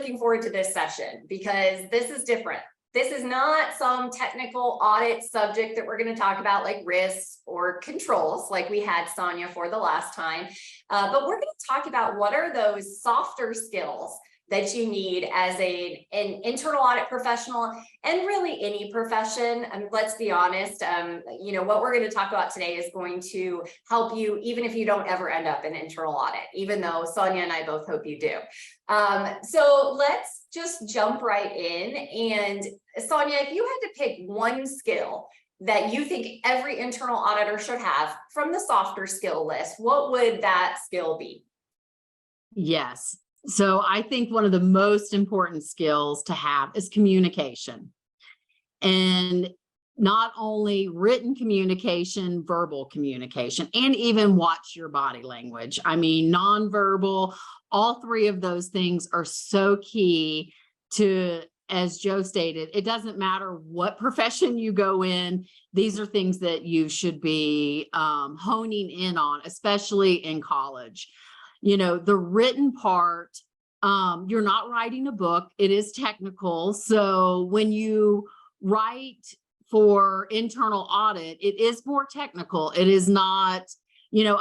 looking forward to this session because this is different. This is not some technical audit subject that we're going to talk about like risks or controls like we had Sonya for the last time. But we're going to talk about what are those softer skills that you need as an internal audit professional and really any profession. Let's be honest, you know, what we're going to talk about today is going to help you even if you don't ever end up in internal audit, even though Sonya and I both hope you do. So let's just jump right in. And Sonya, if you had to pick one skill that you think every internal auditor should have from the softer skill list, what would that skill be? Yes. So I think one of the most important skills to have is communication. And not only written communication, verbal communication, and even watch your body language. I mean, nonverbal, all three of those things are so key to, as Joe stated, it doesn't matter what profession you go in, these are things that you should be honing in on, especially in college. You know, the written part, you're not writing a book, it is technical. So when you write for internal audit, it is more technical. It is not, you know,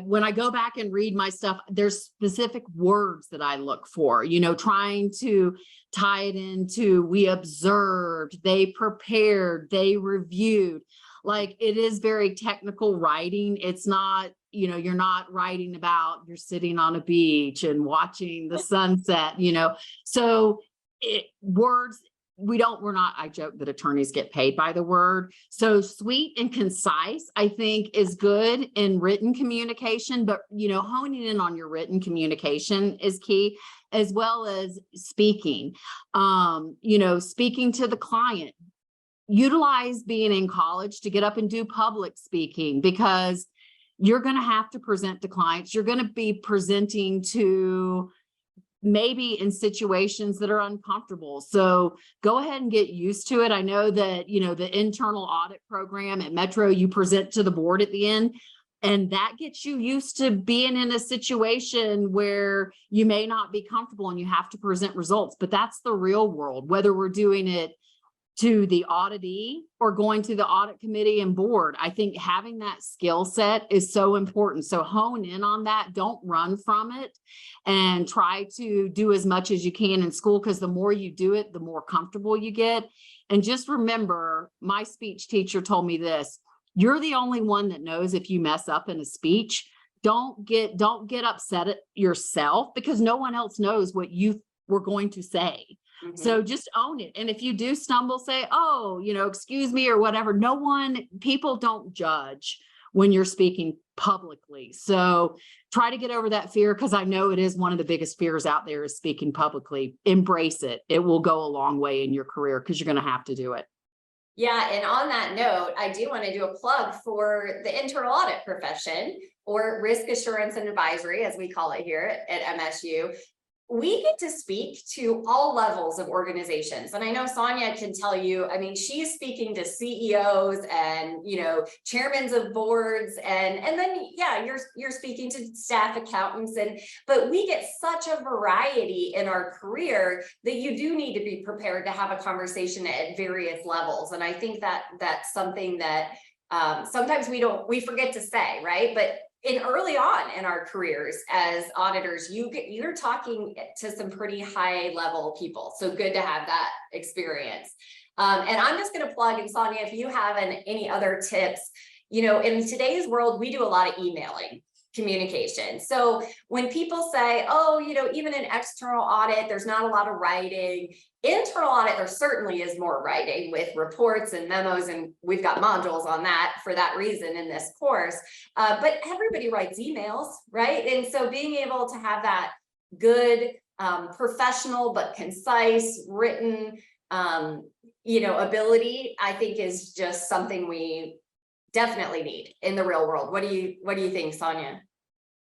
when I go back and read my stuff, there's specific words that I look for, you know, trying to tie it into, we observed, they prepared, they reviewed. Like it is very technical writing. It's not, you know, you're not writing about you're sitting on a beach and watching the sunset, you know, so words, we're not, I joke that attorneys get paid by the word. So sweet and concise, I think is good in written communication, but, you know, honing in on your written communication is key, as well as speaking, you know, speaking to the client. Utilize being in college to get up and do public speaking because you're going to have to present to clients. You're going to be presenting to maybe in situations that are uncomfortable. So go ahead and get used to it. I know that, you know, the internal audit program at Metro, you present to the board at the end, and that gets you used to being in a situation where you may not be comfortable and you have to present results, but that's the real world, whether we're doing it to the auditee or going to the audit committee and board. I think having that skill set is so important. So hone in on that, don't run from it, and try to do as much as you can in school, because the more you do it, the more comfortable you get. And just remember, my speech teacher told me this, you're the only one that knows if you mess up in a speech. Don't get upset at yourself because no one else knows what you were going to say. Mm-hmm. So just own it. And if you do stumble, say, oh, you know, excuse me or whatever. People don't judge when you're speaking publicly. So try to get over that fear, because I know it is one of the biggest fears out there is speaking publicly. Embrace it. It will go a long way in your career because you're going to have to do it. Yeah. And on that note, I do want to do a plug for the internal audit profession, or risk assurance and advisory, as we call it here at MSU. We get to speak to all levels of organizations. And I know Sonya can tell you, I mean, she's speaking to CEOs and, you know, chairmen of boards, and then, yeah, you're speaking to staff accountants, but we get such a variety in our career that you do need to be prepared to have a conversation at various levels. And I think that that's something that sometimes we forget to say, right? But early on in our careers as auditors, you're talking to some pretty high level people. So good to have that experience. And I'm just going to plug in, Sonya, if you have any other tips, you know, in today's world, we do a lot of emailing communication. So when people say, oh, you know, even in external audit, there's not a lot of writing. Internal audit, there certainly is more writing with reports and memos, and we've got modules on that for that reason in this course. But everybody writes emails, right? And so being able to have that good, professional but concise written, you know, ability, I think is just something we definitely need in the real world. What do you think, Sonya?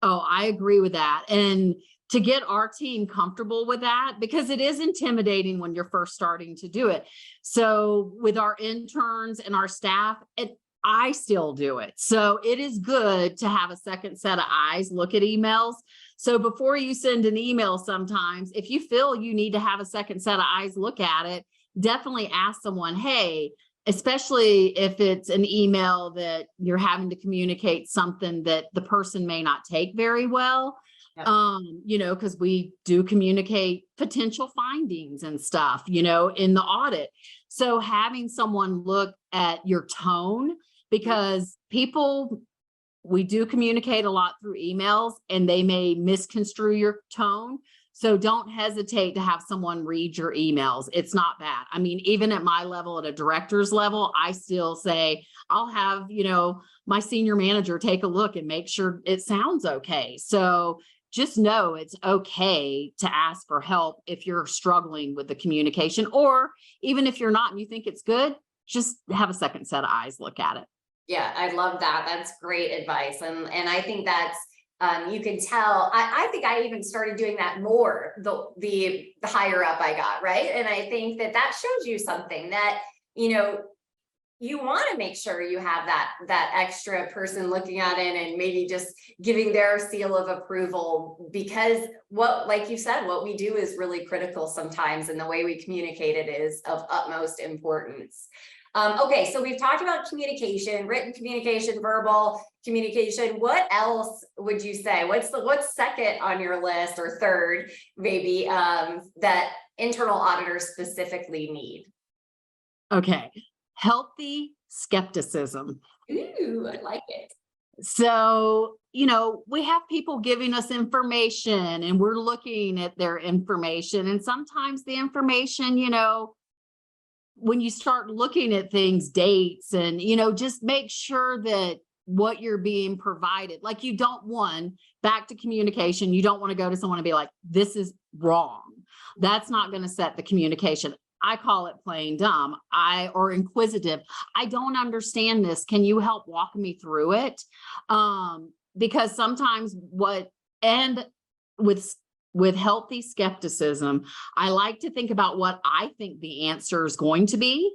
Oh, I agree with that. And to get our team comfortable with that, because it is intimidating when you're first starting to do it. So with our interns and our staff, I still do it. So it is good to have a second set of eyes look at emails. So before you send an email, sometimes if you feel you need to have a second set of eyes look at it, definitely ask someone, hey, especially if it's an email that you're having to communicate something that the person may not take very well. Yep. Because we do communicate potential findings and stuff, in the audit. So having someone look at your tone, because we do communicate a lot through emails and they may misconstrue your tone. So don't hesitate to have someone read your emails. It's not bad. I mean, even at my level, at a director's level, I still say, I'll have, my senior manager take a look and make sure it sounds okay. So just know it's okay to ask for help if you're struggling with the communication, or even if you're not and you think it's good, just have a second set of eyes look at it. Yeah, I love that. That's great advice. And I think that's, you can tell, I think I even started doing that more the higher up I got, right? And I think that shows you something that, you want to make sure you have that extra person looking at it and maybe just giving their seal of approval, because like you said, what we do is really critical sometimes, and the way we communicate it is of utmost importance. Okay, so we've talked about communication, written communication, verbal communication. What else would you say? What's second on your list, or third maybe, that internal auditors specifically need? Okay. Healthy skepticism. Ooh, I like it. So, we have people giving us information and we're looking at their information. And sometimes the information, when you start looking at things, dates, and, just make sure that what you're being provided, like back to communication, you don't want to go to someone and be like, this is wrong. That's not going to set the communication. I call it plain dumb, or inquisitive. I don't understand this. Can you help walk me through it? Because sometimes with healthy skepticism, I like to think about what I think the answer is going to be.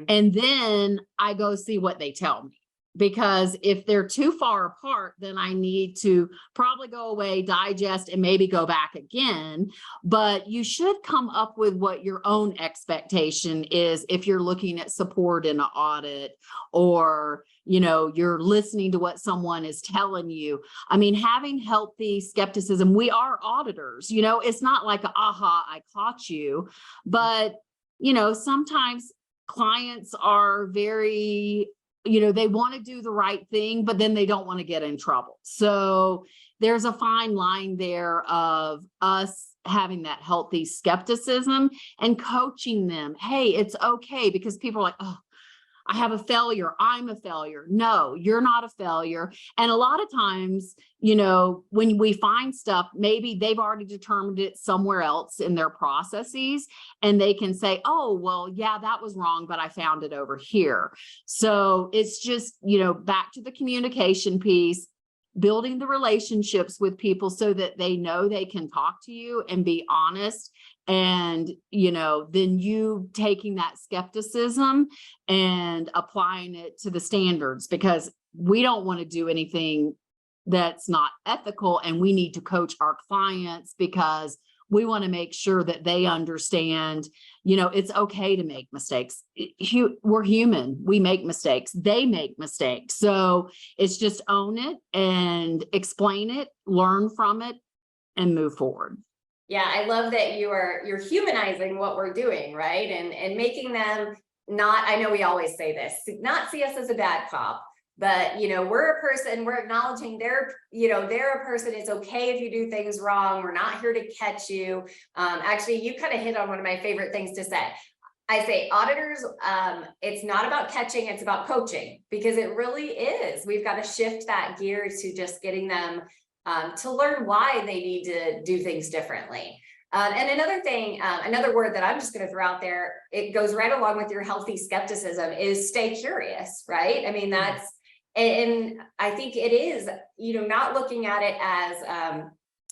And then I go see what they tell me. Because if they're too far apart, then I need to probably go away, digest, and maybe go back again. But you should come up with what your own expectation is if you're looking at support in an audit, or, you're listening to what someone is telling you. I mean, having healthy skepticism, we are auditors, it's not like, aha, I caught you. But, sometimes clients are very, they want to do the right thing, but then they don't want to get in trouble. So there's a fine line there of us having that healthy skepticism and coaching them. Hey, it's okay, because people are like, oh, I have a failure. I'm a failure. No, you're not a failure. And a lot of times, when we find stuff, maybe they've already determined it somewhere else in their processes, and they can say, oh, well, yeah, that was wrong, but I found it over here. So it's just, back to the communication piece, building the relationships with people so that they know they can talk to you and be honest. And, then you taking that skepticism and applying it to the standards, because we don't want to do anything that's not ethical. And we need to coach our clients because we want to make sure that they understand, it's okay to make mistakes. We're human. We make mistakes. They make mistakes. So it's just own it and explain it, learn from it, and move forward. Yeah, I love that you're humanizing what we're doing, right? And making them not, I know we always say this, not see us as a bad cop, but we're a person, we're acknowledging they're a person. It's okay if you do things wrong. We're not here to catch you. Actually, you kind of hit on one of my favorite things to say. I say auditors, it's not about catching, it's about coaching, because it really is. We've got to shift that gear to just getting them to learn why they need to do things differently. And another thing, another word that I'm just going to throw out there, it goes right along with your healthy skepticism, is stay curious, right? I mean, and I think it is, not looking at it as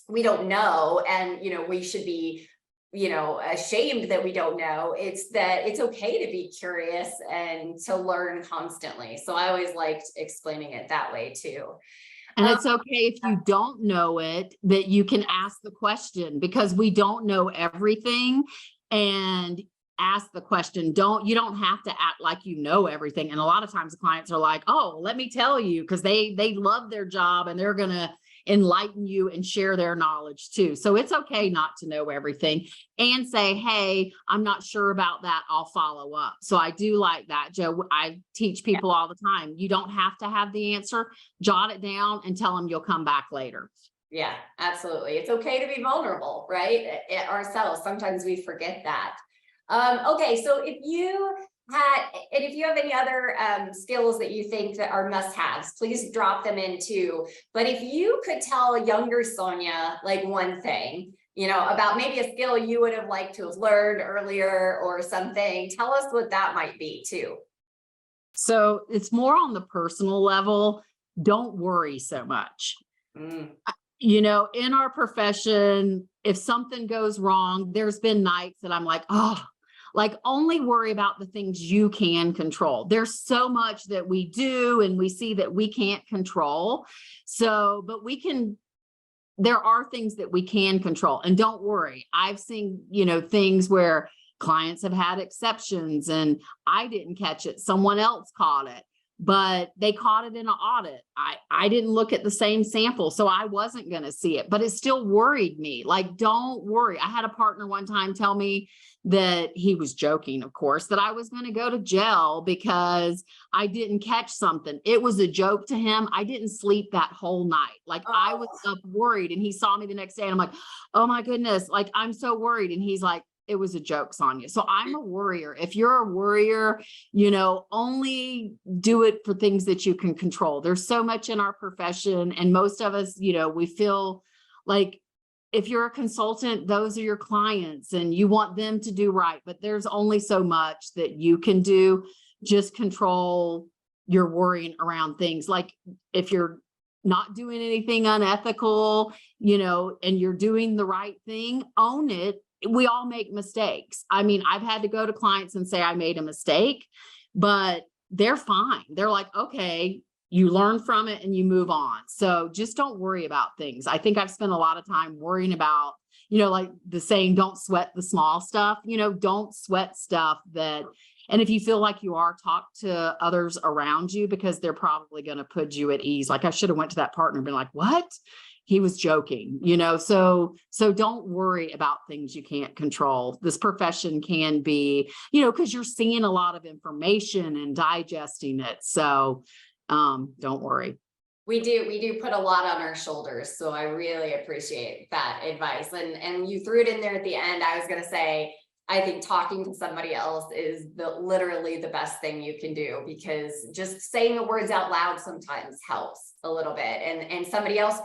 we don't know, and, we should be, ashamed that we don't know. It's that it's okay to be curious and to learn constantly. So I always liked explaining it that way too. And it's okay if you don't know it, that you can ask the question, because we don't know everything. And ask the question. You don't have to act like you know everything. And a lot of times the clients are like, oh, let me tell you, because they love their job and they're gonna enlighten you and share their knowledge too. So it's okay not to know everything, and say, hey, I'm not sure about that, I'll follow up. So I do like that, Joe. I teach people all the time, you don't have to have the answer, jot it down and tell them you'll come back later. Yeah, absolutely. It's okay to be vulnerable, right? Ourselves. Sometimes we forget that. Okay, so if you have any other skills that you think that are must-haves, please drop them in too. But if you could tell younger Sonya, like one thing, about maybe a skill you would have liked to have learned earlier or something, tell us what that might be too. So it's more on the personal level. Don't worry so much. In our profession, if something goes wrong, there's been nights that I'm like, oh, like only worry about the things you can control. There's so much that we do and we see that we can't control. So, but there are things that we can control, and don't worry. I've seen, things where clients have had exceptions and I didn't catch it. Someone else caught it, but they caught it in an audit. I didn't look at the same sample, so I wasn't going to see it, but it still worried me. Like, don't worry. I had a partner one time tell me that, he was joking, of course, that I was going to go to jail because I didn't catch something. It was a joke to him. I didn't sleep that whole night. Like, I was up worried, and he saw me the next day and I'm like, oh my goodness, like, I'm so worried. And he's like, it was a joke, Sonya. So I'm a worrier. If you're a worrier, only do it for things that you can control. There's so much in our profession, and most of us, we feel like if you're a consultant, those are your clients and you want them to do right, but there's only so much that you can do. Just control your worrying around things. Like, if you're not doing anything unethical, and you're doing the right thing, own it. We all make mistakes. I mean, I've had to go to clients and say I made a mistake, but they're fine. They're like, okay, you learn from it and you move on. So just don't worry about things. I think I've spent a lot of time worrying about, like the saying, don't sweat the small stuff, don't sweat stuff and if you feel like you are, talk to others around you, because they're probably going to put you at ease. Like, I should have went to that partner and been like, what? He was joking, so don't worry about things you can't control. This profession can be, because you're seeing a lot of information and digesting it. So don't worry. We do put a lot on our shoulders. So I really appreciate that advice. And you threw it in there at the end. I was going to say, I think talking to somebody else is literally the best thing you can do, because just saying the words out loud sometimes helps a little bit. And somebody else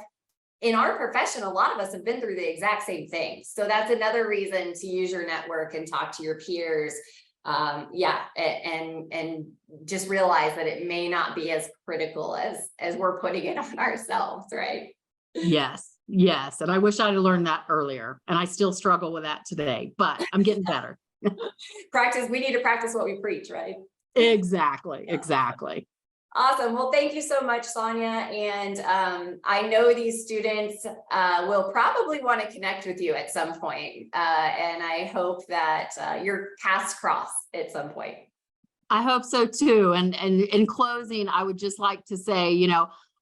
in our profession, a lot of us have been through the exact same thing. So that's another reason to use your network and talk to your peers. And just realize that it may not be as critical as we're putting it on ourselves, right? Yes. And I wish I'd have learned that earlier. And I still struggle with that today, but I'm getting better. We need to practice what we preach, right? Exactly. Awesome. Well, thank you so much, Sonya. And I know these students will probably want to connect with you at some point. And I hope that your paths cross at some point. I hope so too. And in closing, I would just like to say,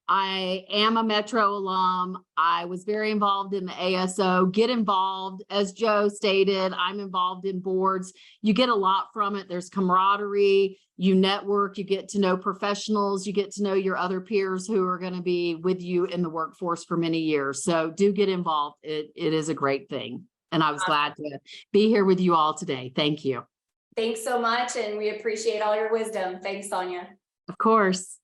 I am a Metro alum. I was very involved in the ASO. Get involved. As Joe stated, I'm involved in boards. You get a lot from it. There's camaraderie. You network. You get to know professionals. You get to know your other peers who are going to be with you in the workforce for many years. So do get involved. It is a great thing. And I was glad to be here with you all today. Thank you. Thanks so much. And we appreciate all your wisdom. Thanks, Sonya. Of course.